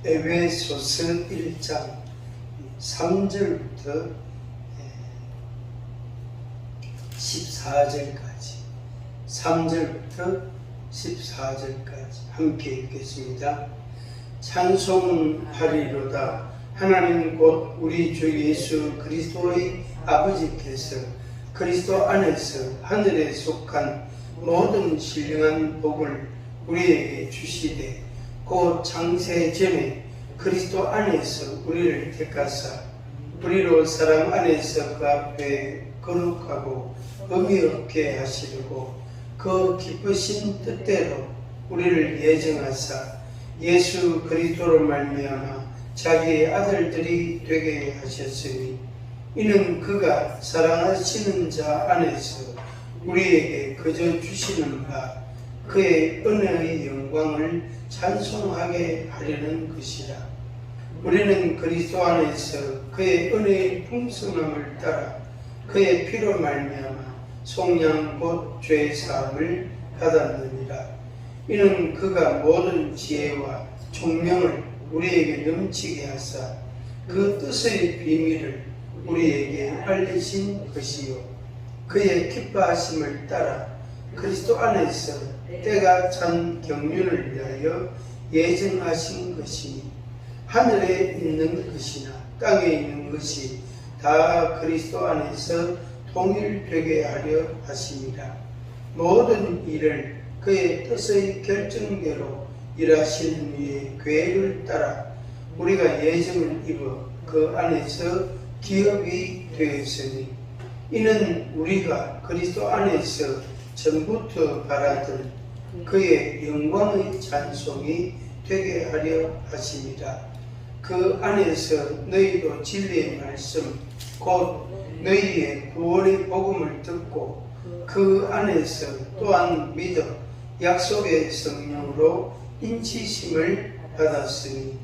에베소서 1장 3절부터 14절까지 3절부터 14절까지 함께 읽겠습니다. 찬송하리로다. 하나님 곧 우리 주 예수 그리스도의 아버지께서 그리스도 안에서 하늘에 속한 모든 신령한 복을 우리에게 주시되 곧 창세 전에 그리스도 안에서 우리를 택하사 우리로 사랑 안에서 그 앞에 거룩하고 의미 없게 하시려고 그 기쁘신 뜻대로 우리를 예정하사 예수 그리스도로 말미암아 자기의 아들들이 되게 하셨으니 이는 그가 사랑하시는 자 안에서 우리에게 거저 주시는 바 그의 은혜의 영광을 찬송하게 하려는 것이라. 우리는 그리스도 안에서 그의 은혜의 풍성함을 따라 그의 피로 말미암아 속량 곧 죄 사함을 받았느니라. 이는 그가 모든 지혜와 총명을 우리에게 넘치게 하사 그 뜻의 비밀을 우리에게 알리신 것이요 그의 기뻐하심을 따라 그리스도 안에서 때가 찬 경륜을 위하여 예정하신 것이니 하늘에 있는 것이나 땅에 있는 것이 다 그리스도 안에서 통일되게 하려 하심이라. 모든 일을 그의 뜻의 결정대로 일하시는 이의 계획을 따라 우리가 예정을 입어 그 안에서 기업이 되었으니 이는 우리가 그리스도 안에서 전부터 바라던 그의 영광의 찬송이 되게 하려 하심이라. 그 안에서 너희도 진리의 말씀 곧 너희의 구원의 복음을 듣고 그 안에서 또한 믿어 약속의 성령으로 인치심을 받았으니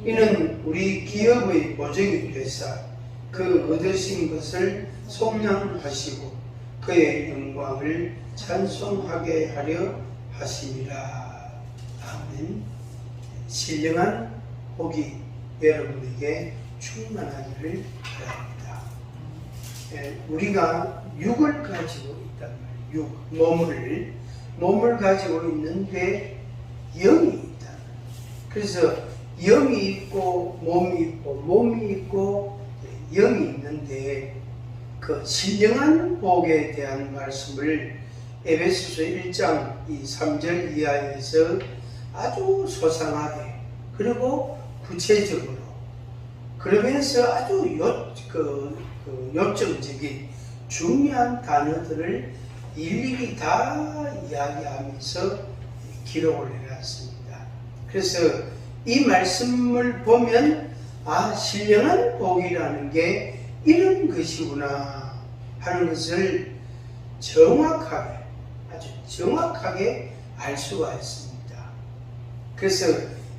이는 우리 기업의 보증이 되사 그 얻으신 것을 속량하시고 그의 영광을 찬송하게 하려 하심이라. 아멘. 신령한 복이 여러분에게 충만하기를 바랍니다. 우리가 육을 가지고 있단 말이에요. 몸을 가지고 있는데 영이 있다. 그래서 영이 있고 몸이 있고 영이 있는데 그 신령한 복에 대한 말씀을 에베소서 1장 3절 이하에서 아주 소상하게 그리고 구체적으로 그러면서 아주 요점적인 중요한 단어들을 일일이 다 이야기하면서 기록을 해놨습니다. 그래서 이 말씀을 보면 신령한 복이라는 게 이런 것이구나 하는 것을 아주 정확하게 알 수가 있습니다. 그래서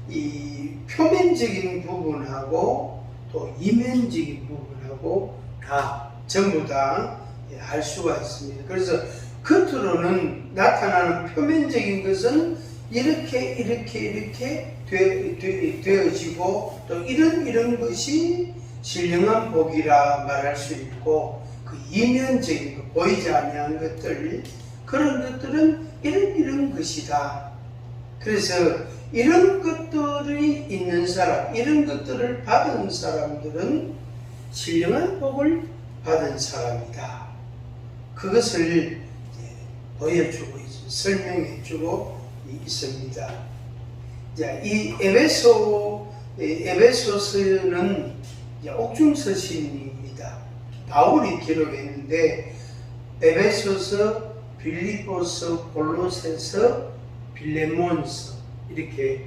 이 표면적인 부분하고 또 이면적인 부분하고 전부 다 알 수가 있습니다. 그래서 겉으로는 나타나는 표면적인 것은 이렇게 되어지고 또 이런 것이 신령한 복이라 말할 수 있고 그 이면적인 것, 보이지 않는 것들 그런 것들은 이런 것이다. 그래서 이런 것들이 있는 사람, 이런 것들을 받은 사람들은 신령한 복을 받은 사람이다. 그것을 보여주고 있습니다. 설명해주고 있습니다. 이 에베소서는 옥중서신입니다. 바울이 기록했는데 에베소서, 빌립보서, 골로새서, 빌레몬서 이렇게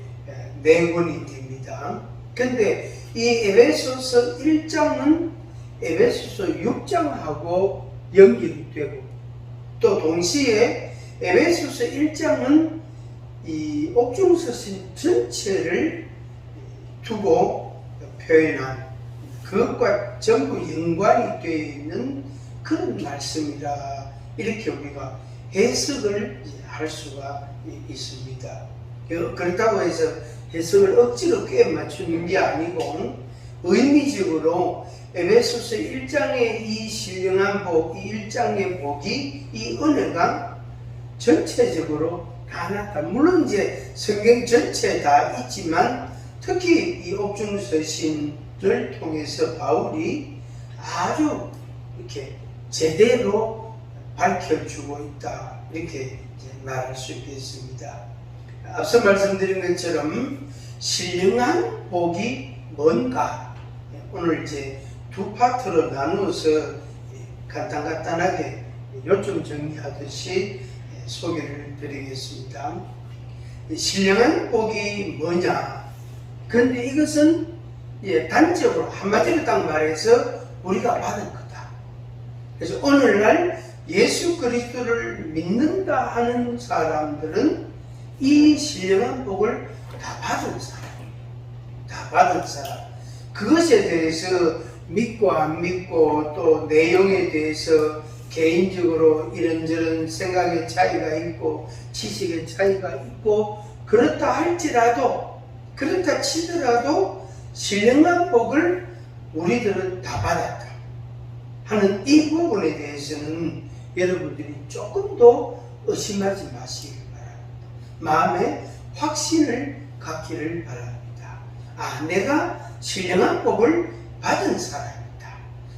네 권이 됩니다. 근데 이 에베소서 1장은 에베소서 6장하고 연결이 되고 또 동시에 에베소서 1장은 이 옥중서신 전체를 두고 표현한 그것과 전부 연관이 되어 있는 그런 말씀이라 이렇게 우리가 해석을 할 수가 있습니다. 그렇다고 해서 해석을 억지로 꿰 맞추는 게 아니고 의미적으로 에베소서 1장의 이 신령한 복, 이 1장의 복이, 이 은혜가 전체적으로 다 나타. 물론 이제 성경 전체 다 있지만 특히 이 옥중서신을 통해서 바울이 아주 이렇게 제대로 밝혀주고 있다, 이렇게 이제 말할 수 있겠습니다. 앞서 말씀드린 것처럼 신령한 복이 뭔가 오늘 이제 두 파트로 나누어서 간단하게 요점 정리하듯이 소개를 드리겠습니다. 신령한 복이 뭐냐? 그런데 이것은 단적으로 한마디로 딱 말해서 우리가 받은 거다. 그래서 오늘날 예수 그리스도를 믿는다 하는 사람들은 이 신령한 복을 다 받은 사람이에요. 다 받은 사람. 그것에 대해서 믿고 안 믿고 또 내용에 대해서 개인적으로 이런저런 생각의 차이가 있고 지식의 차이가 있고 그렇다 할지라도, 그렇다 치더라도 신령한 복을 우리들은 다 받았다 하는 이 부분에 대해서는 여러분들이 조금 더 의심하지 마시길 바랍니다. 마음에 확신을 갖기를 바랍니다. 아, 내가 신령한 복을 받은 사람이다.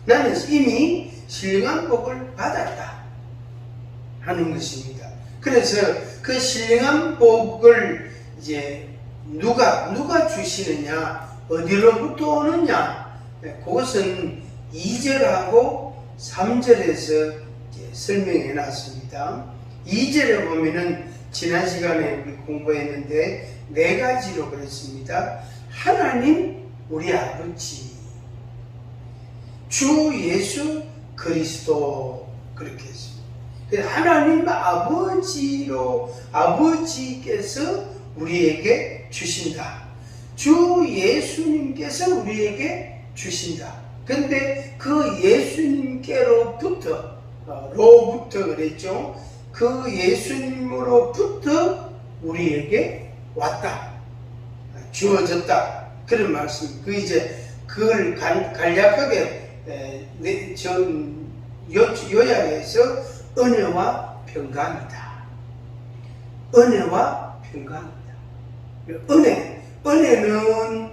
나는 이미 신령한 복을 받았다 하는 것입니다. 그래서 그 신령한 복을 이제 누가 주시느냐, 어디로부터 오느냐, 그것은 2절하고 3절에서 설명해 놨습니다. 2절에 보면은 지난 시간에 우리 공부했는데 4가지로 그랬습니다. 하나님 우리 아버지, 주 예수 그리스도, 그렇게 했습니다. 하나님 아버지께서 우리에게 주신다. 주 예수님께서 우리에게 주신다. 근데 그 예수님께로부터, 로부터 그랬죠. 그 예수님으로부터 우리에게 왔다. 주어졌다. 그런 말씀. 그걸 간략하게 요약해서 은혜와 평강이다. 은혜와 평강이다. 은혜는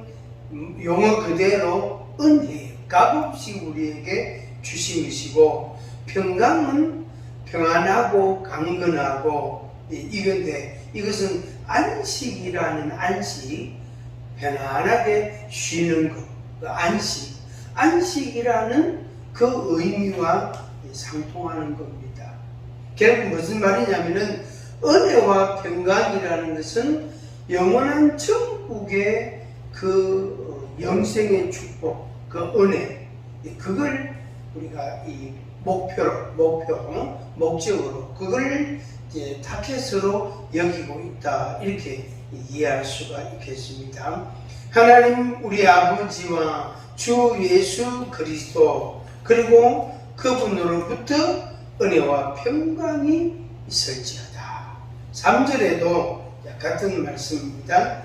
용어 그대로 은혜예요. 값없이 우리에게 주신 것이고, 평강은 평안하고 강건하고 이건데, 이것은 안식이라는 안식, 편안하게 쉬는 것, 그 안식이라는 그 의미와 상통하는 겁니다. 결국 무슨 말이냐면은 은혜와 평강이라는 것은 영원한 천국의 그 영생의 축복, 그 은혜, 그걸 우리가 이 목적으로 그걸 이제 타켓으로 여기고 있다, 이렇게 이해할 수가 있겠습니다. 하나님 우리 아버지와 주 예수 그리스도, 그리고 그분으로부터 은혜와 평강이 있을지어다. 3절에도 같은 말씀입니다.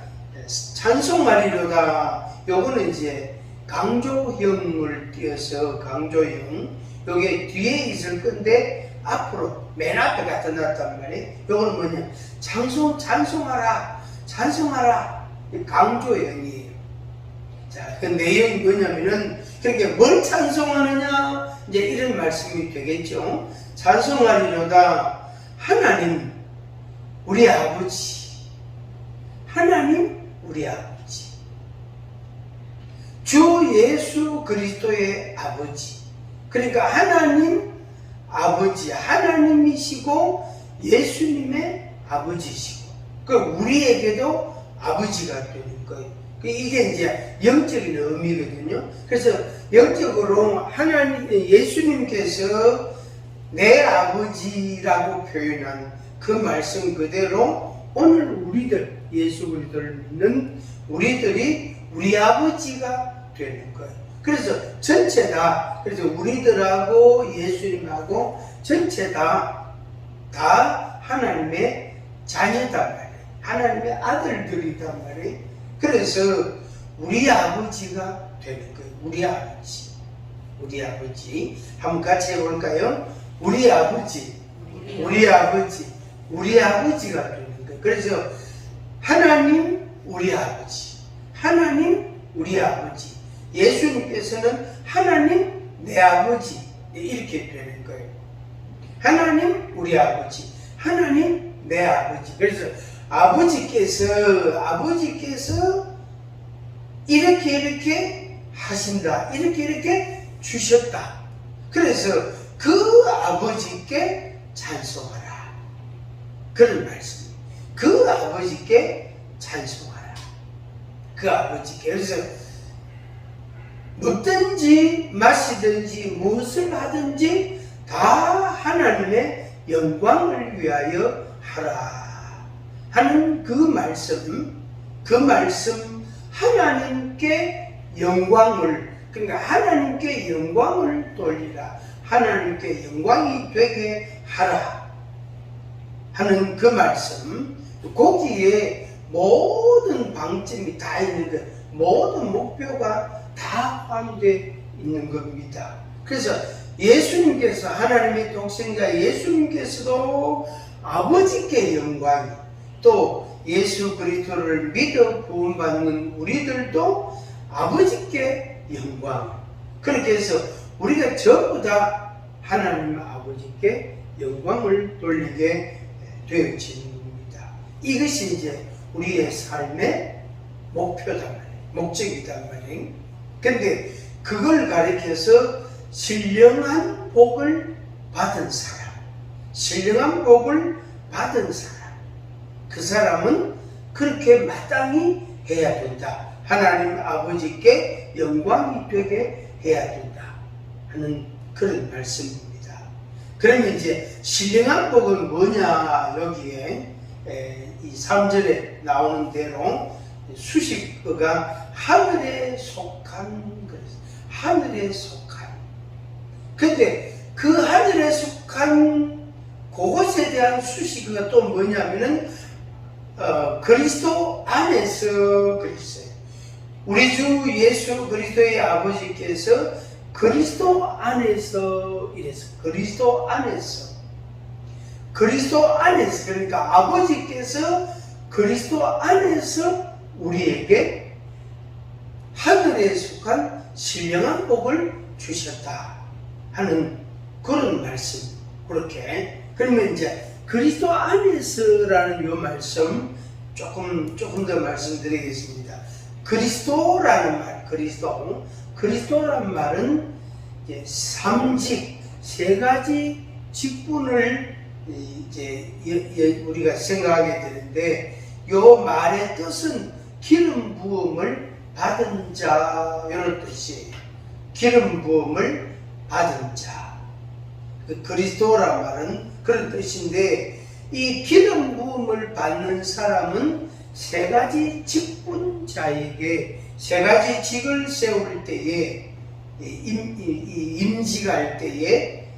찬송하리로다. 요거는 이제 강조형을 띄어서 강조형, 요게 뒤에 있을 건데 앞으로 맨 앞에 갖다 놨단 말이에요. 요거는 뭐냐, 찬송하라 강조형이에요. 자, 그 내용이 뭐냐면은, 그렇게 뭘 찬송하느냐, 이제 이런 말씀이 되겠죠. 찬송하리로다. 하나님 우리 아버지, 하나님 우리 아버지, 주 예수 그리스도의 아버지. 그러니까 하나님 아버지, 하나님이시고 예수님의 아버지시고, 그 우리에게도 아버지가 되는 거예요. 이게 이제 영적인 의미거든요. 그래서 영적으로 하나님, 예수님께서 내 아버지라고 표현한 그 말씀 그대로 오늘 우리들, 예수 그리스도를 믿는 우리들이 우리 아버지가 되는 거예요. 그래서 전체 다, 그래서 우리들하고 예수님하고 전체 다 하나님의 자녀단 말이에요. 하나님의 아들들이단 말이에요. 그래서 우리 아버지가 되는 거예요. 우리 아버지. 우리 아버지. 한번 같이 해볼까요? 우리 아버지. 우리 아버지. 우리 아버지가 되는 거예요. 그래서 하나님 우리 아버지. 하나님 우리 아버지. 예수님께서는 하나님 내 아버지. 이렇게 되는 거예요. 하나님 우리 아버지. 하나님 내 아버지. 그래서 아버지께서 이렇게 하신다. 이렇게 주셨다. 그래서 그 아버지께 찬송하라. 그런 말씀. 그 아버지께 찬송하라. 그 아버지께. 그래서 먹든지 마시든지 무엇을 하든지 다 하나님의 영광을 위하여 하라 하는 그 말씀 하나님께 영광을, 그러니까 하나님께 영광을 돌리라, 하나님께 영광이 되게 하라 하는 그 말씀, 거기에 모든 방점이 다 있는 것, 모든 목표가 다 포함되어 있는 겁니다. 그래서 예수님께서, 하나님의 독생자 예수님께서도 아버지께 영광, 또 예수 그리스도를 믿어 구원받는 우리들도 아버지께 영광, 그렇게 해서 우리가 전부 다 하나님 아버지께 영광을 돌리게 되어지는 겁니다. 이것이 이제 우리의 삶의 목표단 말이에요. 목적이단 말이에요. 근데 그걸 가리켜서 신령한 복을 받은 사람, 신령한 복을 받은 사람, 그 사람은 그렇게 마땅히 해야 된다. 하나님 아버지께 영광이 되게 해야 된다 하는 그런 말씀입니다. 그러면 이제 신령한 복은 뭐냐? 여기에 이 3절에 나오는 대로 수식어가 하늘에 속한 것, 하늘에 속한. 근데 그 하늘에 속한 그것에 대한 수식어가 또 뭐냐면은 그리스도 안에서 그랬어요. 우리 주 예수 그리스도의 아버지께서 그리스도 안에서 이랬어요. 그리스도 안에서, 그러니까 아버지께서 그리스도 안에서 우리에게 하늘에 속한 신령한 복을 주셨다 하는 그런 말씀. 그렇게. 그러면 이제 그리스도 안에서라는 이 말씀 조금 더 말씀드리겠습니다. 그리스도라는 말, 그리스도라는 말은 이제 삼직, 세 가지 직분을 이제 우리가 생각하게 되는데, 이 말의 뜻은 기름 부음을 받은 자, 이런 뜻이에요. 기름 부음을 받은 자. 그리스도란 말은 그런 뜻인데, 이 기름 부음을 받는 사람은 세 가지 직분자에게, 세 가지 직을 세울 때에, 임직할 때에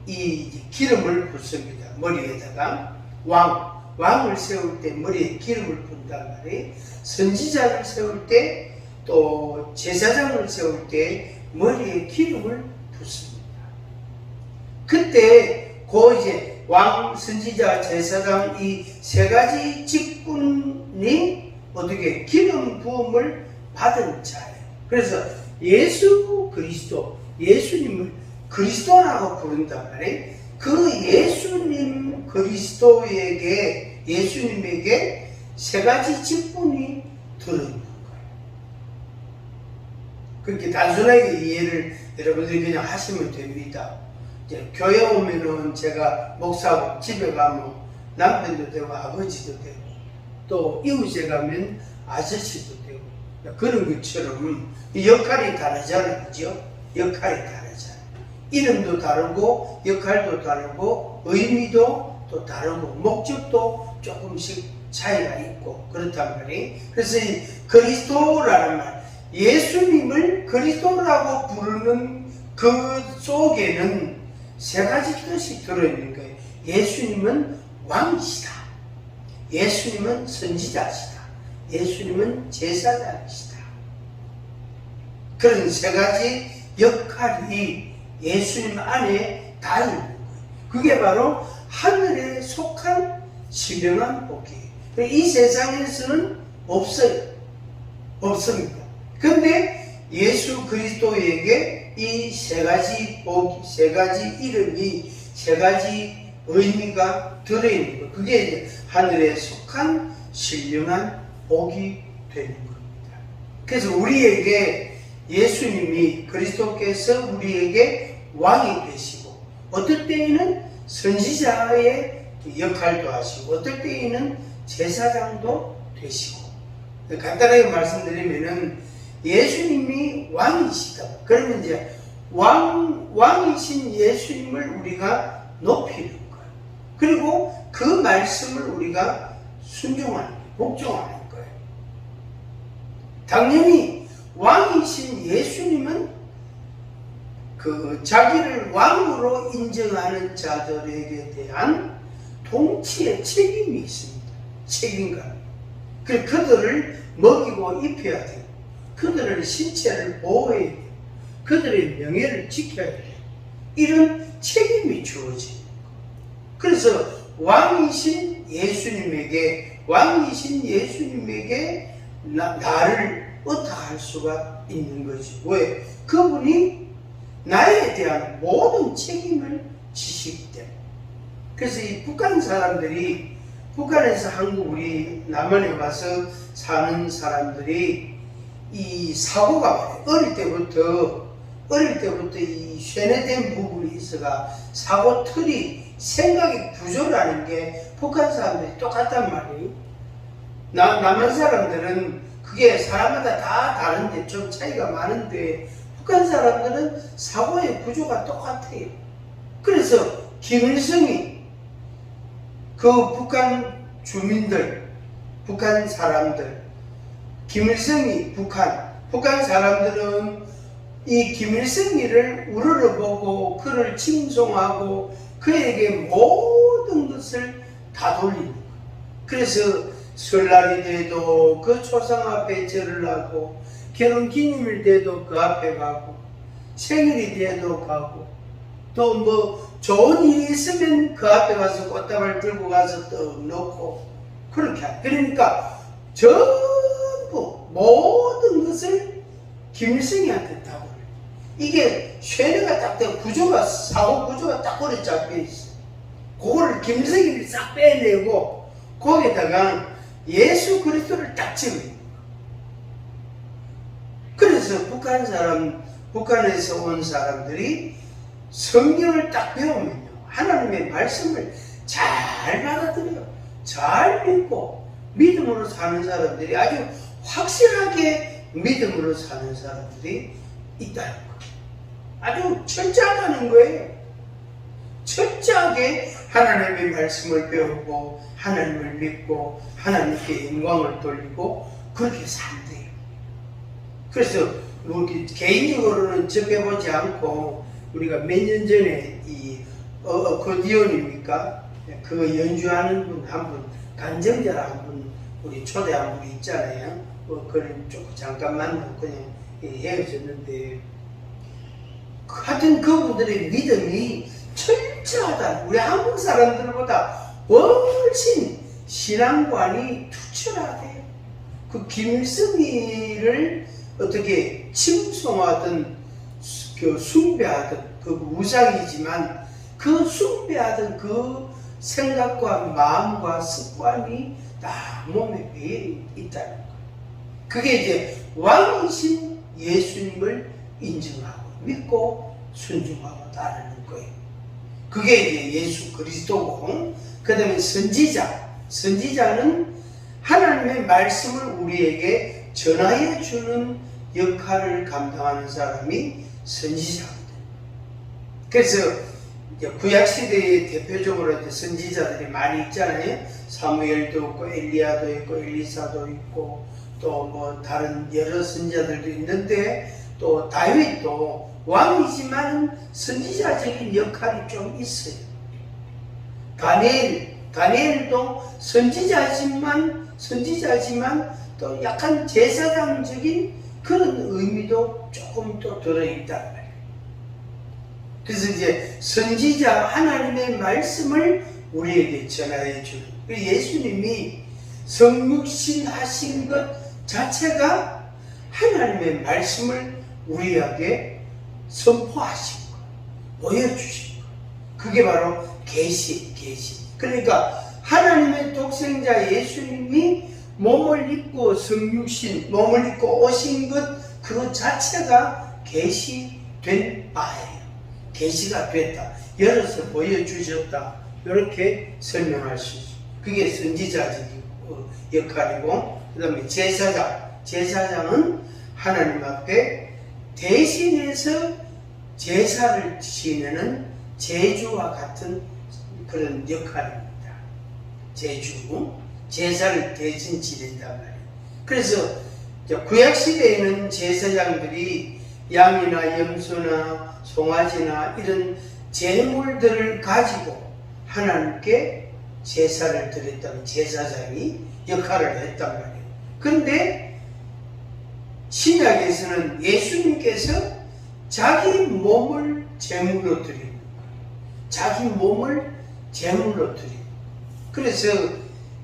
이 기름을 붓습니다. 머리에다가 왕을 세울 때 머리에 기름을 붓단 말이에요. 선지자를 세울 때, 또 제사장을 세울 때 머리에 기름을 붓습니다. 그때 이제 왕, 선지자, 제사장 이 세 가지 직분이 어떻게 기름 부음을 받은 자예요. 그래서 예수 그리스도, 예수님을 그리스도라고 부른단 말이에요. 그 예수님 그리스도에게, 예수님에게 세 가지 직분이 들어있는 거예요. 그렇게 단순하게 이해를 여러분들이 그냥 하시면 됩니다. 이제 교회 오면은 제가 목사고, 집에 가면 남편도 되고 아버지도 되고, 또 이웃에 가면 아저씨도 되고, 그런 것처럼 역할이 다르잖아요. 그죠? 역할이 다르잖아요. 이름도 다르고 역할도 다르고 의미도 또 다르고 목적도 조금씩 차이가 있고 그렇단 말이에요. 그래서 이 그리스도라는 말, 예수님을 그리스도라고 부르는 그 속에는 세 가지 뜻이 들어있는 거예요. 예수님은 왕이시다. 예수님은 선지자시다. 예수님은 제사장이시다. 그런 세 가지 역할이 예수님 안에 다 있는 거예요. 그게 바로 하늘에 속한 신령한 복이에요. 이 세상에서는 없어요. 없습니다. 근데 예수 그리스도에게 이 세 가지 복, 세 가지 이름이, 세 가지 의미가 들어있는 거예요. 그게 이제 하늘에 속한 신령한 복이 되는 겁니다. 그래서 우리에게 예수님이, 그리스도께서 우리에게 왕이 되시고, 어떨 때에는 선지자의 역할도 하시고, 어떨 때에는 제사장도 되시고, 간단하게 말씀드리면은 예수님이 왕이시다. 그러면 이제 왕이신 예수님을 우리가 높이는 거예요. 그리고 그 말씀을 우리가 순종하는 거예요. 복종하는 거예요. 당연히 왕이신 예수님은 그 자기를 왕으로 인정하는 자들에게 대한 통치의 책임이 있습니다. 책임감. 그래서 그들을 먹이고 입혀야 돼요. 그들의 신체를 보호해야 돼요. 그들의 명예를 지켜야 돼요. 이런 책임이 주어집니다. 그래서 왕이신 예수님에게 나를 의탁할 수가 있는 거지. 왜? 그분이 나에 대한 모든 책임을 지시기 때문에. 그래서 이 북한 사람들이, 북한에서 한국, 우리 남한에 와서 사는 사람들이 이 사고가 어릴 때부터 이 쇠뇌된 부분이 있어가 사고 틀이, 생각이 부조라는 게 북한 사람들이 똑같단 말이에요. 남한 사람들은 그게 사람마다 다 다른데 좀 차이가 많은데 북한 사람들은 사고의 구조가 똑같아요. 그래서 김일성이 그 북한 주민들, 북한 사람들, 김일성이 북한 사람들은 이 김일성이를 우러러보고 그를 칭송하고 그에게 모든 것을 다 돌리는 거예요. 그래서 설날이 돼도 그 초상 앞에 절을 하고, 결혼 기념일 돼도 그 앞에 가고, 생일이 돼도 가고, 또 뭐 좋은 일이 있으면 그 앞에 가서 꽃다발 들고 가서 떡 넣고 그렇게 하죠. 그러니까 전부 모든 것을 김일성이한테 다 버려요. 이게 쇠뇌가 딱 되고 사고 구조가 딱 오래 잡혀 있어요. 그거를 김일성이 싹 빼내고 거기다가 예수 그리스도를 딱 집어요. 그래서 북한에서 온 사람들이 성경을 딱 배우면요, 하나님의 말씀을 잘 받아들여요. 잘 믿고 믿음으로 사는 사람들이, 아주 확실하게 믿음으로 사는 사람들이 있다는 거예요. 아주 철저하다는 거예요. 철저하게 하나님의 말씀을 배우고 하나님을 믿고 하나님께 영광을 돌리고 그렇게 산대요. 그래서 우리 개인적으로는 접해보지 않고, 우리가 몇 년 전에 이 어코디언입니까? 그거 연주하는 분 한 분, 간정자라 한 분, 우리 초대한 분이 있잖아요. 그걸 조금 잠깐 만나고 그냥 헤어졌는데, 하여튼 그분들의 믿음이 철저하다. 우리 한국 사람들보다 훨씬 신앙관이 투철하대요. 그 김일성이를 어떻게 칭송하든 숭배하든 그 우상이지만 그 숭배하던 그 생각과 마음과 습관이 다 몸에 배어 있다는 거예요. 그게 이제 왕이신 예수님을 인정하고 믿고 순종하고 따르는 거예요. 그게 이제 예수 그리스도고, 그 다음에 선지자는 하나님의 말씀을 우리에게 전하여 주는 역할을 감당하는 사람이 선지자거든요. 그래서 구약시대에 대표적으로 선지자들이 많이 있잖아요. 사무엘도 있고 엘리야도 있고 엘리사도 있고 또 뭐 다른 여러 선지자들도 있는데, 또 다윗도 왕이지만 선지자적인 역할이 좀 있어요. 다니엘도 선지자지만 또 약간 제사장적인 그런 의미도 조금 또 들어있단 말이에요. 그래서 이제 선지자 하나님의 말씀을 우리에게 전하여 주는, 예수님이 성육신 하신 것 자체가 하나님의 말씀을 우리에게 선포하신 것, 보여주신 것. 그게 바로 계시. 그러니까 하나님의 독생자 예수님이 몸을 입고 성육신, 몸을 입고 오신 것 그 자체가 계시된 바예요. 계시가 됐다. 열어서 보여주셨다. 이렇게 설명할 수 있어요. 그게 선지자적인 역할이고, 그 다음에 제사장은 하나님 앞에 대신해서 제사를 지내는 제주와 같은 그런 역할입니다. 제사를 대신 지낸단 말이에요. 그래서 구약시대에는 제사장들이 양이나 염소나 송아지나 이런 제물들을 가지고 하나님께 제사를 드렸다면 제사장이 역할을 했단 말이에요. 그런데 신약에서는 예수님께서 자기 몸을 제물로 드리는 거예요. 자기 몸을 제물로 드리는 거예요. 그래서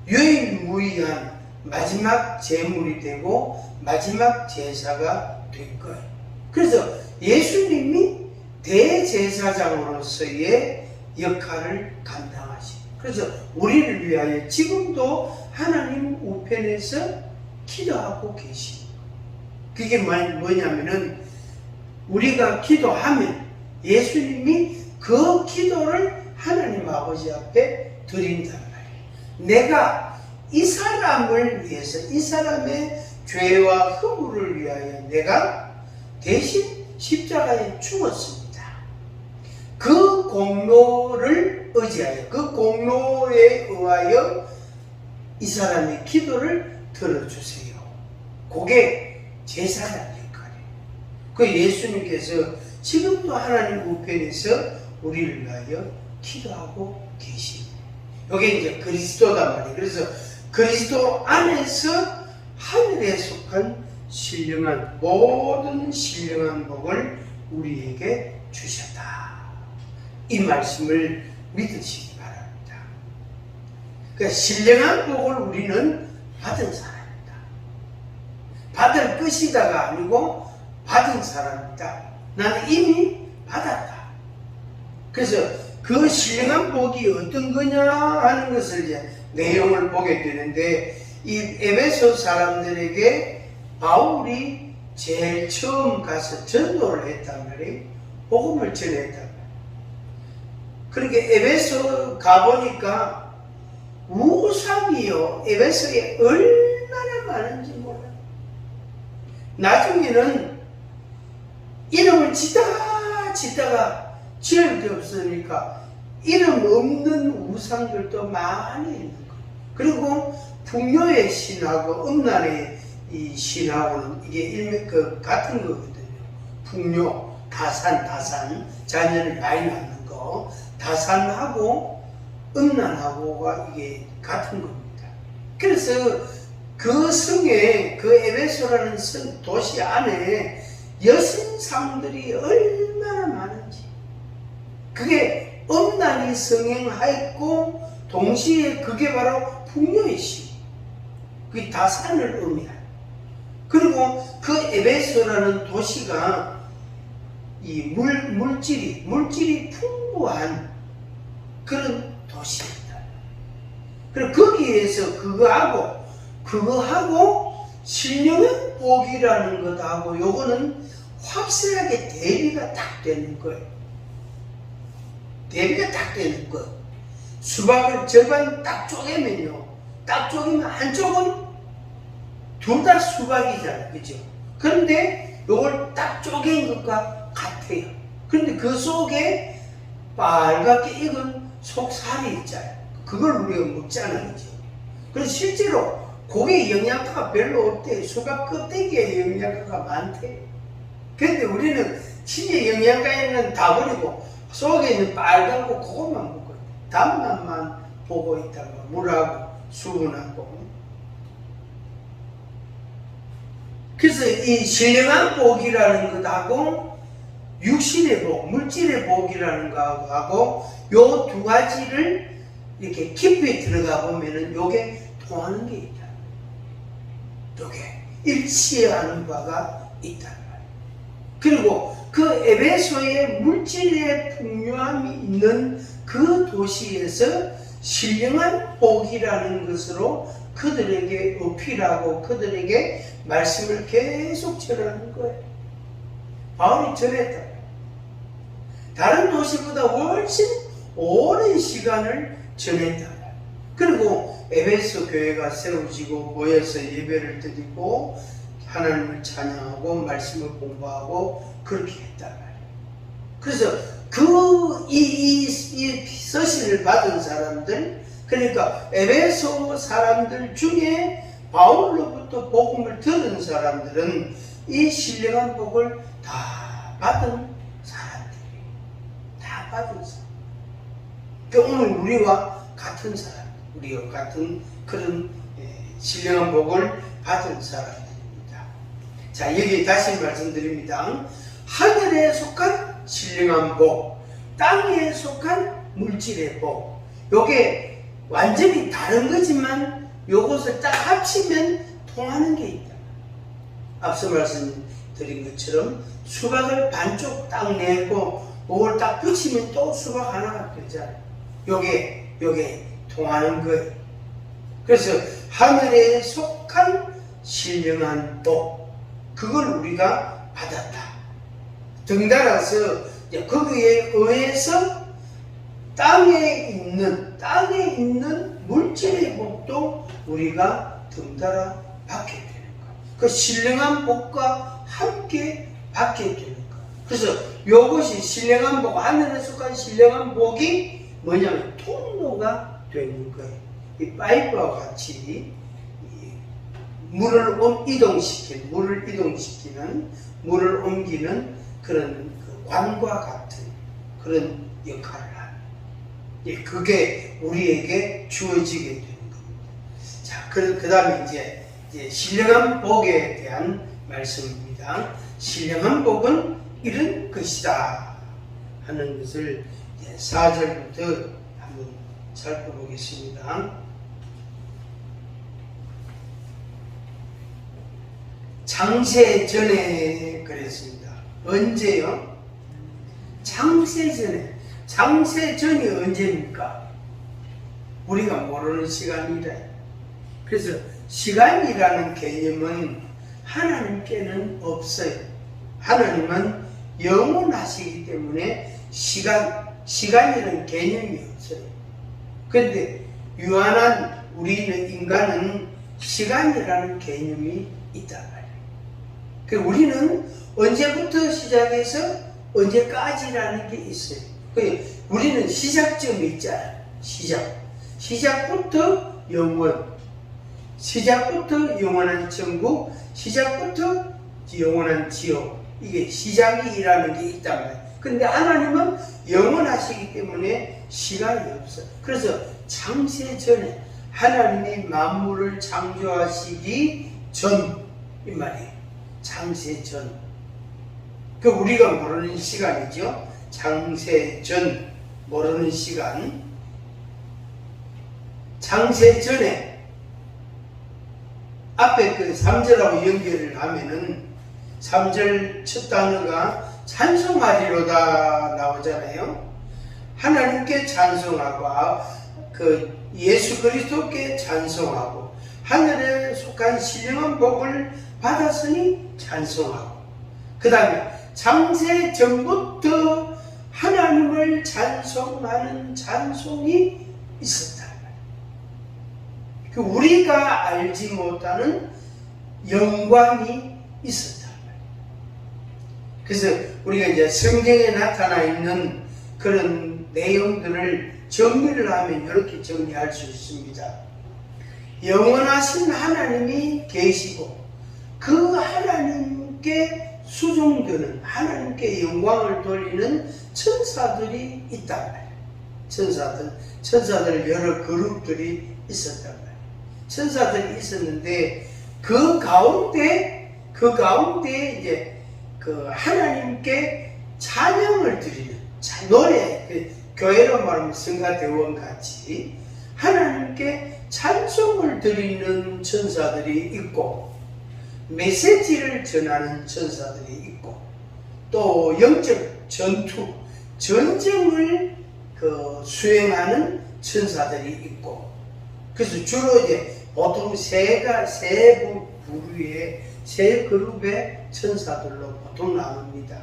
유일무이한 마지막 제물이 되고 마지막 제사가 된 거예요. 그래서 예수님이 대제사장으로서의 역할을 감당하시고, 그래서 우리를 위하여 지금도 하나님 우편에서 기도하고 계십니다. 그게 뭐냐면은 우리가 기도하면 예수님이 그 기도를 하나님 아버지 앞에 드린단 말이에요. 내가 이 사람을 위해서, 이 사람의 죄와 허물을 위하여 내가 대신 십자가에 죽었습니다. 그 공로를 의지하여, 그 공로에 의하여 이 사람의 기도를 들어주세요. 그게 제사장 역할이에요. 그 예수님께서 지금도 하나님 우편에서 우리를 위하여 기도하고 계십니다. 이게 이제 그리스도단 말이에요. 그래서 그리스도 안에서 하늘에 속한 신령한, 모든 신령한 복을 우리에게 주셨다. 이 말씀을 믿으시기 바랍니다. 그러니까 신령한 복을 우리는 받은 사람이다. 받을 것이다가 아니고 받은 사람이다. 나는 이미 받았다. 그래서 그 신령한 복이 어떤 거냐 하는 것을 이제 내용을 보게 되는데, 이 에베소 사람들에게 바울이 제일 처음 가서 전도를 했단 말이에요. 복음을 전했단 말이에요. 그러니까 에베소 가보니까 우상이요, 에베소에 얼마나 많은지 몰라요. 나중에는 이름을 짓다가 지을 게 없으니까 이름 없는 우상들도 많이 있는 거예요. 그리고 풍요의 신하고 음란의 이 신하고는 이게 같은 거거든요. 풍요, 다산, 자녀를 많이 낳는 거, 다산하고 음란하고가 이게 같은 겁니다. 그래서 그 성에, 그 에베소라는 도시 안에 여신상들이 얼마나 많은지, 그게 음란이 성행하였고 동시에 그게 바로 풍요의 신, 그게 다산을 의미해요. 그리고 그 에베소라는 도시가 이 물질이 풍부한 그런 도시입니다. 그리고 거기에서 그거하고 신령한 복이라는 것하고 요거는 확실하게 대비가 딱 되는 거예요. 대비가 딱 되는 거. 수박을 절반 딱 쪼개면요, 딱 쪼개면 한쪽은 둘 다 수박이잖아요, 그죠? 그런데 요걸 딱 쪼갠 것과 같아요. 그런데 그 속에 빨갛게 익은 속살이 있잖아요. 그걸 우리가 먹잖아요, 그죠? 그래서 실제로 고기에 영양가가 별로 없대. 수박 껍데기에 영양가가 많대. 그런데 우리는 진짜 영양가 있는 다 버리고 속에 있는 빨간 거 그것만 먹고 단맛만 보고 있다가 물하고 수분하고. 그래서 이 신령한 복이라는 것하고 육신의 복, 물질의 복이라는 거하고 요 두 가지를 이렇게 깊이 들어가 보면은 요게 통하는 게 있다. 요게 일치하는 바가 있단 말이에요. 그리고 그 에베소의 물질의 풍요함이 있는 그 도시에서 신령한 복이라는 것으로 그들에게 어필하고 그들에게 말씀을 계속 전하는 거예요. 바울이 전했다. 다른 도시보다 훨씬 오랜 시간을 전했다. 그리고 에베소 교회가 세워지고 모여서 예배를 드리고 하나님을 찬양하고 말씀을 공부하고 그렇게 했단 말이에요. 그래서 이 서신을 받은 사람들, 그러니까 에베소 사람들 중에 바울로부터 복음을 들은 사람들은 이 신령한 복을 다 받은 사람들이 다 받은 사람. 그러니까 오늘 우리와 같은 사람, 우리와 같은 그런 신령한 복을 받은 사람들입니다. 자, 여기 다시 말씀드립니다. 하늘에 속한 신령한 복, 땅에 속한 물질의 복. 요게 완전히 다른 거지만 요것을 딱 합치면 통하는 게 있다. 앞서 말씀드린 것처럼 수박을 반쪽 딱 내고 그걸 딱 붙이면 또 수박 하나가 되잖아요. 요게 통하는 거예요. 그래서 하늘에 속한 신령한 복, 그걸 우리가 받았다. 덩달아서 거기에 의해서 땅에 있는 물질의 복도 우리가 덩달아 받게 되는 것. 그 신령한 복과 함께 받게 되는 것. 그래서 이것이 신령한 복, 하늘에 속한 신령한 복이 뭐냐면 통로가 되는 거예요. 이 파이프와 같이 물을 이동시키는, 물을 옮기는 그런 관과 같은 그런 역할을 하는. 그게 우리에게 주어지게 되는 겁니다. 자, 그 다음에 이제 신령한 복에 대한 말씀입니다. 신령한 복은 이런 것이다 하는 것을 4절부터 한번 살펴보겠습니다. 창세 전에 그랬습니다. 언제요? 창세 전에. 창세 전이 언제입니까? 우리가 모르는 시간이래. 그래서 시간이라는 개념은 하나님께는 없어요. 하나님은 영원하시기 때문에 시간이라는 개념이 없어요. 그런데 유한한 우리는 인간은 시간이라는 개념이 있단 말이에요. 그러니까 우리는 언제부터 시작해서 언제까지라는 게 있어요. 우리는 시작점이 있잖아요. 시작부터 영원, 시작부터 영원한 천국, 시작부터 영원한 지옥. 이게 시작이라는 게 있단 말이에요. 근데 하나님은 영원하시기 때문에 시간이 없어요. 그래서 창세 전에 하나님이 만물을 창조하시기 전, 이 말이에요. 창세 전. 그 우리가 모르는 시간이죠. 창세 전, 모르는 시간. 창세 전에 앞에 그 3절하고 연결을 하면은 3절 첫 단어가 찬송하리로다 나오잖아요. 하나님께 찬송하고 그 예수 그리스도께 찬송하고 하늘에 속한 신령한 복을 받았으니 찬송하고, 그 다음에 창세 전부터 하나님을 찬송하는 찬송이 있었다. 우리가 알지 못하는 영광이 있었다. 그래서 우리가 이제 성경에 나타나 있는 그런 내용들을 정리를 하면 이렇게 정리할 수 있습니다. 영원하신 하나님이 계시고 그 하나님께 수종되는, 하나님께 영광을 돌리는 천사들이 있단 말이에요. 천사들 여러 그룹들이 있었단 말이에요. 천사들이 있었는데 그 가운데 그 가운데 이제 그 하나님께 찬양을 드리는 노래, 교회로 말하면 성가대원 같이 하나님께 찬송을 드리는 천사들이 있고, 메시지를 전하는 천사들이 있고, 또 영적 전투, 전쟁을 수행하는 천사들이 있고, 그래서 주로 이제 보통 세 부류의 세 그룹의 천사들로 보통 나눕니다.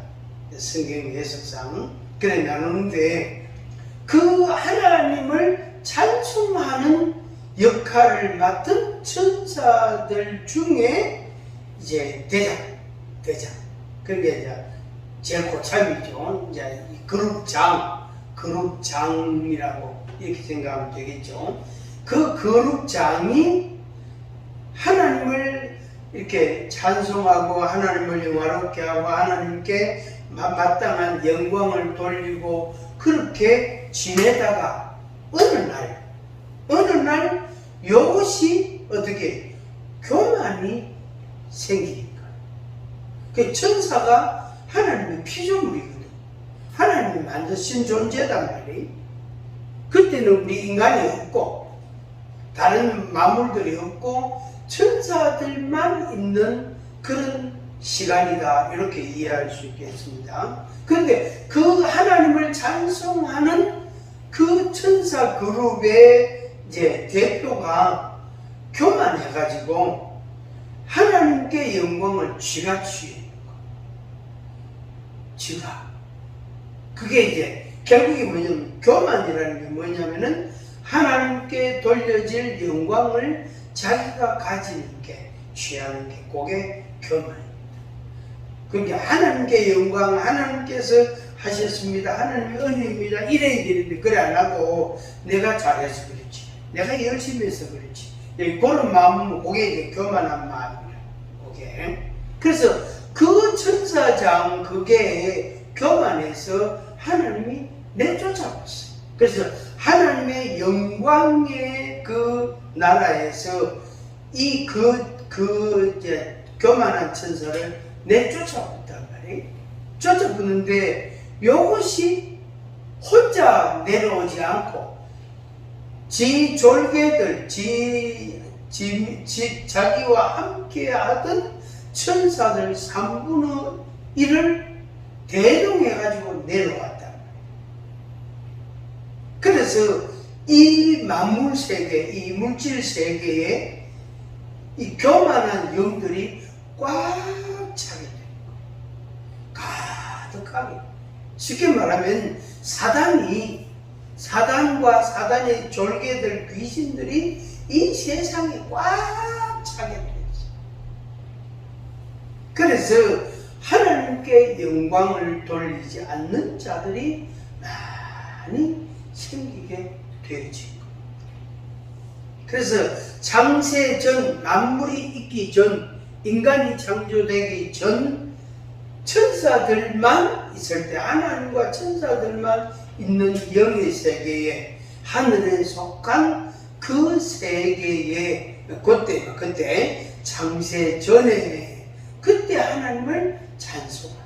성경 해석상 그래 나누는데, 그 하나님을 찬송하는 역할을 맡은 천사들 중에 이제 대장. 그게 이제 제일 고참이죠. 이제 이 그룹장이라고 이렇게 생각하면 되겠죠. 그 그룹장이 하나님을 이렇게 찬송하고 하나님을 영화롭게 하고 하나님께 마땅한 영광을 돌리고 그렇게 지내다가 어느 날 이것이 어떻게 교만이 생기니까, 그 천사가 하나님의 피조물이거든. 하나님이 만드신 존재단 말이에요. 그때는 우리 인간이 없고 다른 만물들이 없고 천사들만 있는 그런 시간이다, 이렇게 이해할 수 있겠습니다. 그런데 그 하나님을 찬송하는 그 천사 그룹의 이제 대표가 교만해가지고 하나님께 영광을 쥐가 취해요. 쥐가. 그게 이제 결국이 뭐냐면, 교만이라는 게 뭐냐면은 하나님께 돌려질 영광을 자기가 가지는 게, 취하는 게, 그게 교만입니다. 그러니까 하나님께 영광, 하나님께서 하셨습니다, 하나님의 은혜입니다, 이래야 되는데 그래 안 하고 내가 잘해서 그렇지, 내가 열심히 해서 그렇지, 그런 마음은 그게 이제 교만한 마음이야. 그게. 그래서 그 천사장 그게 교만해서 하나님이 내쫓아왔어요. 그래서 하나님의 영광의 그 나라에서 이 이제 교만한 천사를 내쫓아왔단 말이에요. 쫓아붙는데 이것이 혼자 내려오지 않고 지 졸개들, 자기와 함께 하던 천사들 3분의 1을 대동해가지고 내려왔단 말이에요. 그래서 이 만물 세계, 이 물질 세계에 이 교만한 영들이 꽉 차게 됩니다. 가득하게. 쉽게 말하면 사단과 사단의 졸개들, 귀신들이 이 세상에 꽉 차게 되었어요. 그래서 하나님께 영광을 돌리지 않는 자들이 많이 생기게 되어진 겁니다. 그래서 창세 전, 만물이 있기 전, 인간이 창조되기 전 천사들만 있을 때, 하나님과 천사들만 있는 영의 세계에, 하늘에 속한 그 세계에, 그때 창세 전에 그때 하나님을 찬송하고,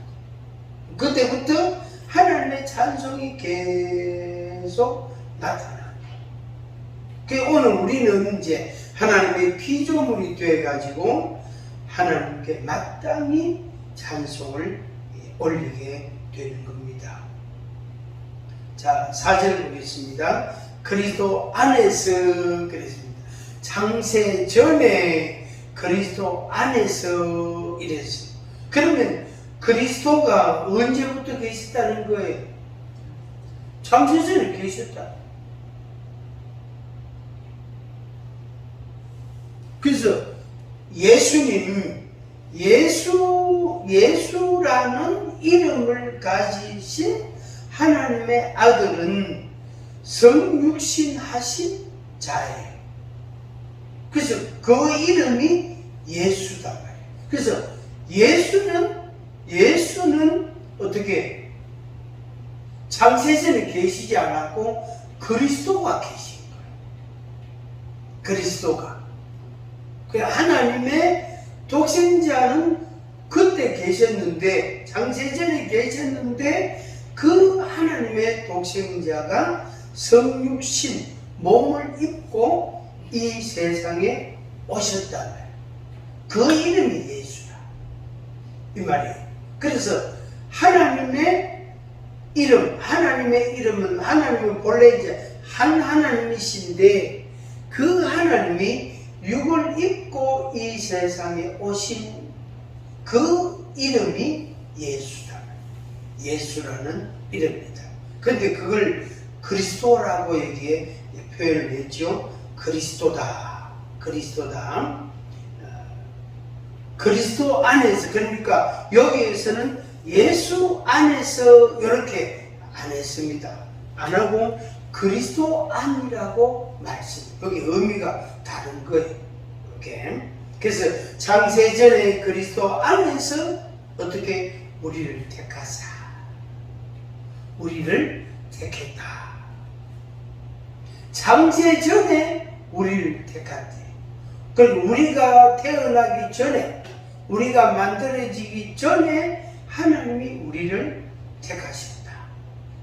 그때부터 하나님의 찬송이 계속 나타나요. 오늘 우리는 이제 하나님의 피조물이 되어가지고 하나님께 마땅히 찬송을 올리게 되는 겁니다. 자, 4절 보겠습니다. 그리스도 안에서 그랬습니다. 창세 전에 그리스도 안에서 이랬어요. 그러면 그리스도가 언제부터 계셨다는 거예요? 창세 전에 계셨다. 그래서 예수라는 이름을 가지신 하나님의 아들은 성육신하신 자예요. 그래서 그 이름이 예수다 말이에요. 그래서 예수는 어떻게 창세전에 계시지 않았고 그리스도가 계신 거예요. 그리스도가. 하나님의 독생자는 그때 계셨는데, 창세전에 계셨는데 그 하나님의 독생자가 성육신 몸을 입고 이 세상에 오셨다. 그 이름이 예수다 이 말이에요. 그래서 하나님의 이름은 하나님은 본래 이제 한 하나님이신데 그 하나님이 육을 입고 이 세상에 오신 그 이름이 예수다. 예수라는 이름입니다. 근데 그걸 그리스도라고 여기에 표현을 했죠. 그리스도다. 그리스도 안에서, 그러니까 여기에서는 예수 안에서 이렇게 안 했습니다. 안 하고 그리스도 안이라고 말씀. 여기 의미가 다른 거예요. 이렇게. 그래서 창세전에 그리스도 안에서 어떻게 우리를 택하사. 우리를 택했다. 창세전에 우리를 택했대. 그리고 우리가 태어나기 전에, 우리가 만들어지기 전에 하나님이 우리를 택하셨다.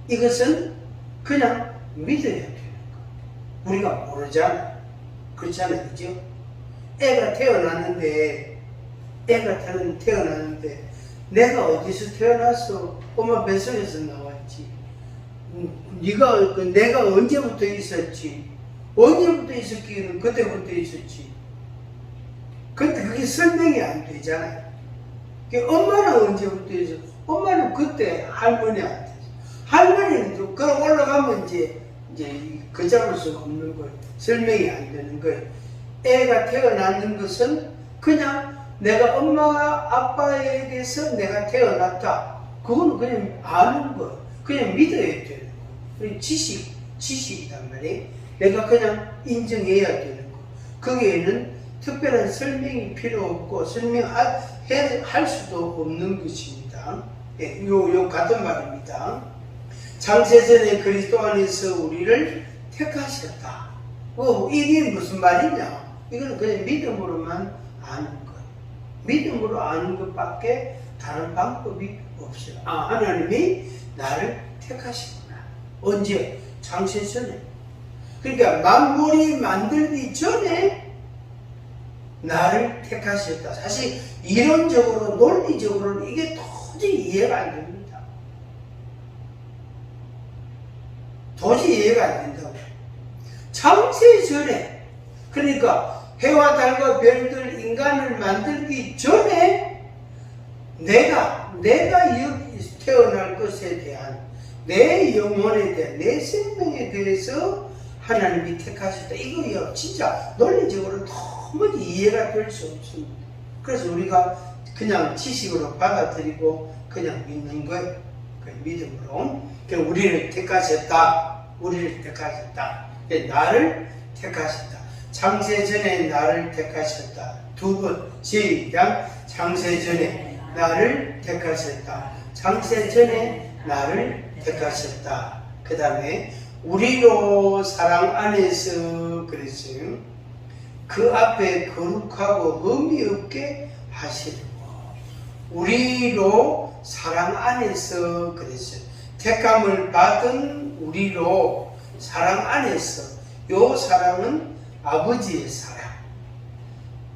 이것은 그냥 믿어야 되는 거예요. 우리가 모르잖아. 그렇잖아요. 그죠? 애가 태어났는데 내가 어디서 태어났어? 엄마 뱃속에서 나왔지. 내가 언제부터 있었지? 언제부터 있었기는 그때부터 있었지. 근데 그게 설명이 안 되잖아요. 엄마는 언제부터 있었어? 엄마는 그때 할머니한테. 할머니는 또 그럼 올라가면 이제 그 잡을 수가 없는 거예요. 설명이 안 되는 거예요. 애가 태어나는 것은 그냥 내가 엄마 아빠에게서 내가 태어났다. 그건 그냥 아는 거예요. 그냥 믿어야 되는 거예요. 지식이란 말이에요. 내가 그냥 인정해야 되는 거. 거기에는 특별한 설명이 필요 없고 설명할 수도 없는 것입니다. 예, 요 같은 말입니다. 창세전에 그리스도 안에서 우리를 택하셨다. 이게 무슨 말이냐? 이건 그냥 믿음으로만 아는 거예요. 믿음으로 아는 것밖에 다른 방법이 없어요. 하나님이 나를 택하시구나. 언제? 창세전에. 그러니까 만물이 만들기 전에 나를 택하셨다. 사실 이론적으로 논리적으로는 이게 도저히 이해가 안 됩니다. 도저히 이해가 안 된다고. 창세전에, 그러니까 해와 달과 별들 인간을 만들기 전에 내가 여기 태어날 것에 대한 내 영혼에 대한 내 생명에 대해서 하나님이 택하셨다. 이거요 진짜 논리적으로 도무지 이해가 될 수 없습니다. 그래서 우리가 그냥 지식으로 받아들이고 그냥 믿는 거예요. 그 믿음으로. 우리를 택하셨다. 나를 택하셨다. 창세전에 나를 택하셨다. 두 번 시작. 창세전에 나를 택하셨다. 창세전에 나를 택하셨다. 그 다음에 우리로 사랑 안에서 그랬어요. 그 앞에 거룩하고 흠이 없게 하시려고. 우리로 사랑 안에서 그랬어요. 택함을 받은 우리로 사랑 안에서. 요 사랑은 아버지의 사랑,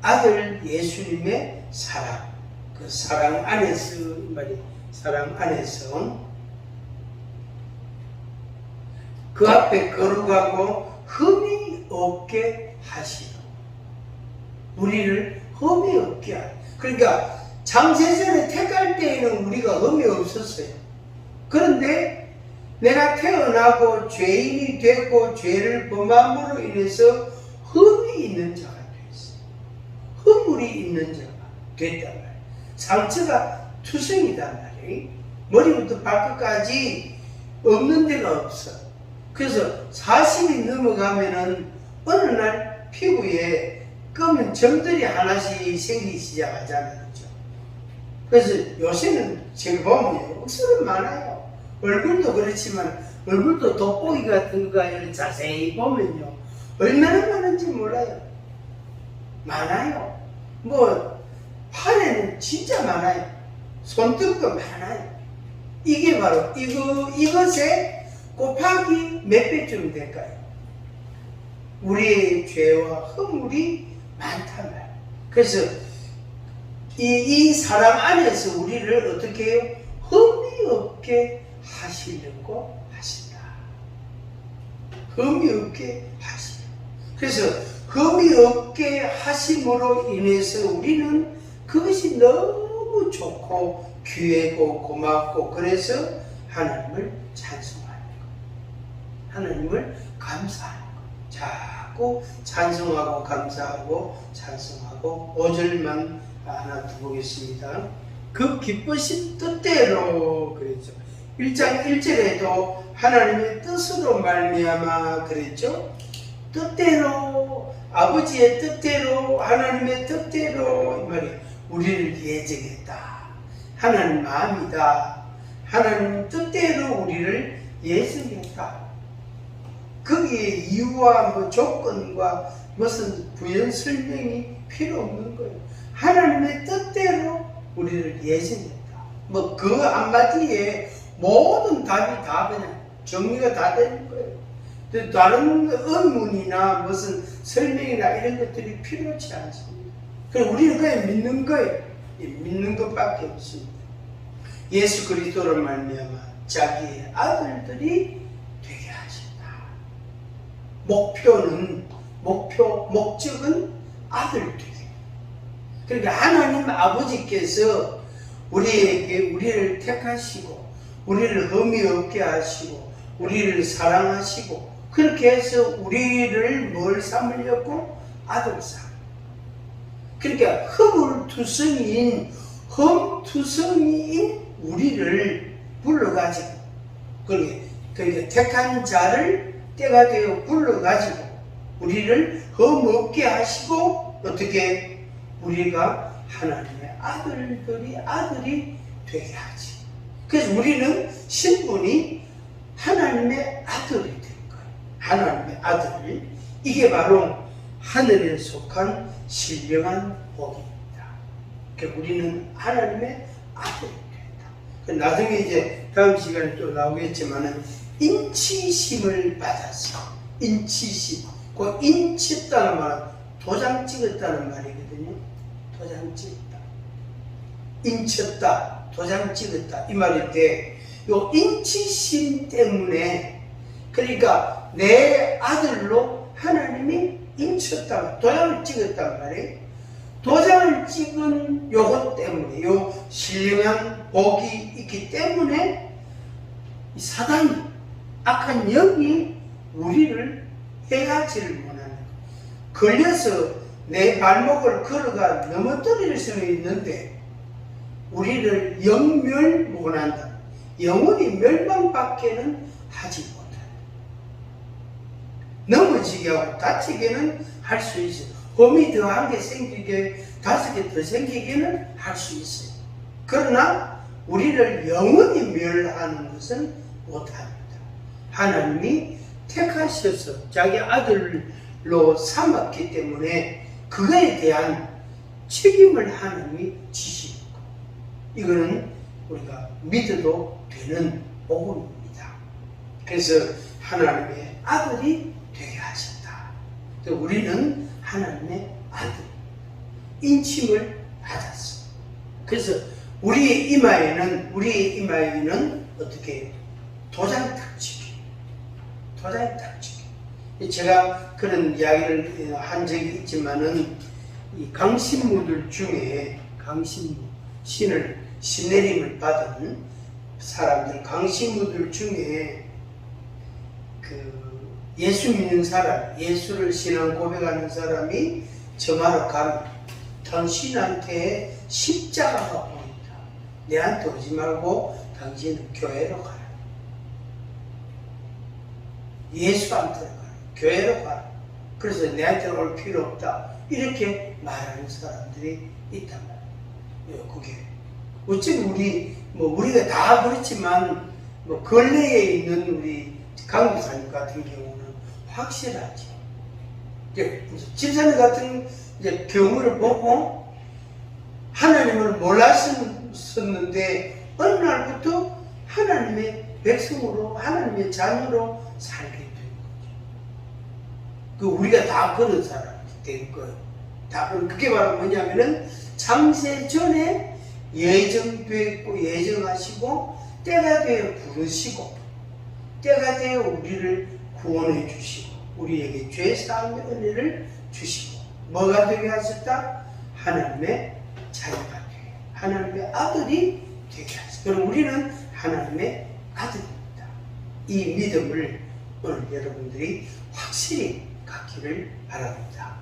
아들 예수님의 사랑. 그 사랑 안에서 말이 사랑 안에서 그 앞에 거룩하고 흠이 없게 하시고. 우리를 흠이 없게 하시고. 그러니까 창세전에 택할 때에는 우리가 흠이 없었어요. 그런데 내가 태어나고 죄인이 되고 죄를 범함으로 인해서 흠이 있는 자가 되었어요. 허물이 있는 자가 됐단 말이에요. 상처가 투성이단 말이에요. 머리부터 발끝까지 없는 데가 없어. 그래서 40이 넘어가면은 어느 날 피부에 검은 점들이 하나씩 생기기 시작하잖아요. 그렇죠? 그래서 요새는 제가 보면 억수로 많아요. 얼굴도 그렇지만 얼굴도 돋보기 같은 거 이런 자세히 보면요. 얼마나 많은지 몰라요. 많아요. 팔에는 진짜 많아요. 손등도 많아요. 이게 바로 이것에 곱하기 몇 배쯤 될까요? 우리의 죄와 허물이 많단 말이에요. 그래서 이 사랑 안에서 우리를 어떻게 해요? 흠이 없게 하시려고 하신다. 흠이 없게 하시려. 그래서 흠이 없게 하심으로 인해서 우리는 그것이 너무 좋고 귀하고 고맙고 그래서 하나님을 찬송하는 것, 하나님을 감사하는 것. 자꾸 찬송하고 감사하고 찬송하고 5절만 하나 더 보겠습니다. 그 기쁘신 뜻대로 그랬죠. 1장 1절에도 하나님의 뜻으로 말미암아 그랬죠. 뜻대로, 아버지의 뜻대로, 하나님의 뜻대로 이 말이 우리를 예정했다. 하나님 마음이다. 하나님 뜻대로 우리를 예정했다. 거기에 이유와 뭐 조건과 무슨 부연 설명이 필요 없는 거예요. 하나님의 뜻대로 우리를 예정했다. 뭐 그 한마디에 모든 답이 다 그냥 정리가 다 되는 거예요. 다른 의문이나 무슨 설명이나 이런 것들이 필요치 않습니다. 그럼 우리는 그냥 믿는 거예요. 믿는 것밖에 없습니다. 예수 그리스도를 말미암아 자기의 아들들이 되게 하신다. 목적은 아들 되게. 그러니까 하나님 아버지께서 우리를 택하시고 우리를 흠이 없게 하시고 우리를 사랑하시고 그렇게 해서 우리를 뭘 삼으려고? 아들 삼. 그러니까 흠투성이인 우리를 불러가지고 그러니까 택한 자를 때가 되어 불러가지고 우리를 흠없게 하시고 어떻게 우리가 하나님의 아들이 되게 하지. 그래서 우리는 신분이 하나님의 아들이 된 거예요. 하나님의 아들. 이게 바로 하늘에 속한 신령한 복입니다. 그러니까 우리는 하나님의 아들이 된다. 나중에 이제 다음 시간에 또 나오겠지만은 인치심을 받았어. 인치심. 그 인쳤다는 말은 도장 찍었다는 말이거든요. 도장 찍었다. 인쳤다. 도장 찍었다. 이 말인데, 요 인치심 때문에, 그러니까 내 아들로 하나님이 인쳤다. 도장을 찍었단 말이에요. 도장을 찍은 요것 때문에, 요 신령한 복이 있기 때문에, 이 사단이, 악한 영이 우리를 해하지를 못하는 거예요. 걸려서 내 발목을 걸어가 넘어뜨릴 수는 있는데 우리를 영멸 못한다. 영원히 멸망밖에는 하지 못한다. 넘어지게 하고 다치게는 할 수 있어요. 험이 더 한 개 생기게 5개 더 생기게는 할 수 있어요. 그러나 우리를 영원히 멸하는 것은 못합니다. 하나님이 택하셔서 자기 아들로 삼았기 때문에 그거에 대한 책임을 하나님이 지시는 거예요. 이거는 우리가 믿어도 되는 복음입니다. 그래서 하나님의 아들이 되게 하셨다. 우리는 하나님의 아들, 인침을 받았어. 그래서 우리의 이마에는 어떻게 도장 탁치기. 제가 그런 이야기를 한 적이 있지만은 이 강신무들 중에 신내림을 받은 사람들, 강신무들 중에 그 예수 믿는 사람, 예수를 신앙 고백하는 사람이 저마로 가면 당신한테 십자가가 보인다. 내한테 오지 말고 당신은 교회로 가라. 예수한테 가라. 교회로 가라. 그래서 내한테 올 필요 없다. 이렇게 말하는 사람들이 있단 말이에요. 그게 어쩌면 우리가 다 그렇지만 근래에 있는 우리 강교사님 같은 경우는 확실하죠. 집사님 같은 경우를 보고 하나님을 몰랐었는데 살았는데 어느 날부터 하나님의 백성으로 하나님의 자녀로 살게 된 거죠. 그 우리가 다 그런 사람이 된 거예요. 다 그게 바로 뭐냐면은 창세 전에 예정되었고 예정하시고 때가 되어 부르시고 때가 되어 우리를 구원해 주시고 우리에게 죄 사함의 은혜를 주시고 뭐가 되게 하셨다? 하나님의 자녀가 되게 하나님의 아들이 되게 하셨다. 그럼 우리는 하나님의 아들입니다. 이 믿음을 오늘 여러분들이 확실히 갖기를 바랍니다.